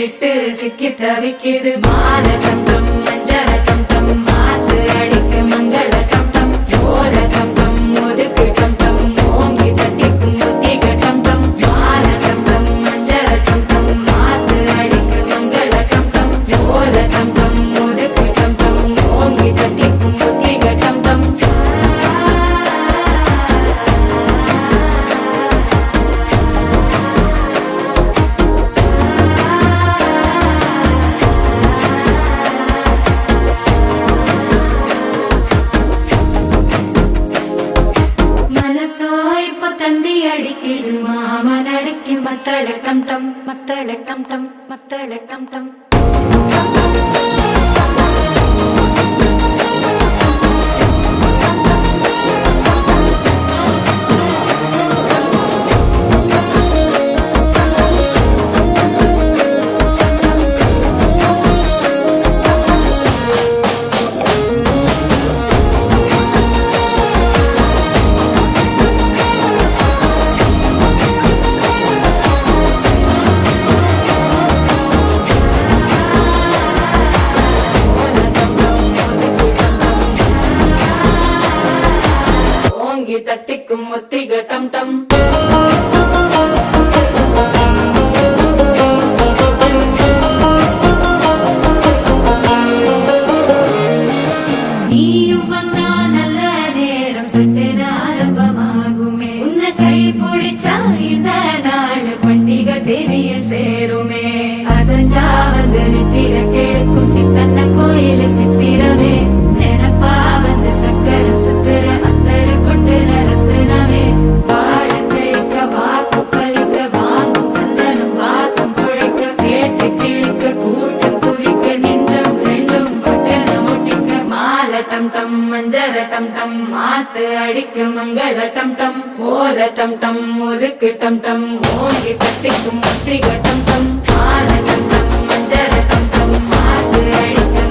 சிக்கிட்டு சிக்கி தவிக்குது மால டம் டம் மஞ்சர டம் டம் மாத்து அடிக்க மங்கள டம் டம் ஓல டம் டம் ஒதுக்கு டம் டம் ஓங்கி தட்டிக்கும் முத்திக டம் டம் மால டம் டம் மஞ்சர டம் டம் மாத்து அடிக்க மங்கள டம் டம் ஓல டம் டம் ஒதுக்கு டம் டம் ஓங்கி தட்டிக்கும் முத்திக டம் டம் தந்தி அடிக்குது மாமன் அடிக்கு மத்தள டம் டம் மத்தள டம் டம் மத்தள டம் டம் தட்டிக்கும் முத்திக டம் டம் நீயும் வந்தா நல்ல நேரம் சட்டென ஆரம்பமாகுமே உன்னை கை பிடிச்சா இந்த நாள் பண்டிகை தெரிய சேருமே அசஞ்சா வந்து நித்திர கெடுக்கும் சித்தன்ன கோயில சித்திரமே நினப்பா வந்து சக்கர சுத்துற டம் டம் மஞ்சர டம் டம் மாத்து அடிக்க மங்கள டம் டம் ஓல டம் டம் ஒதுக்கு டம் டம் ஓங்கி தட்டிக்கும் முத்திக டம் டம் மால டம் டம் மஞ்சர டம் டம் மாத்து அடிக்க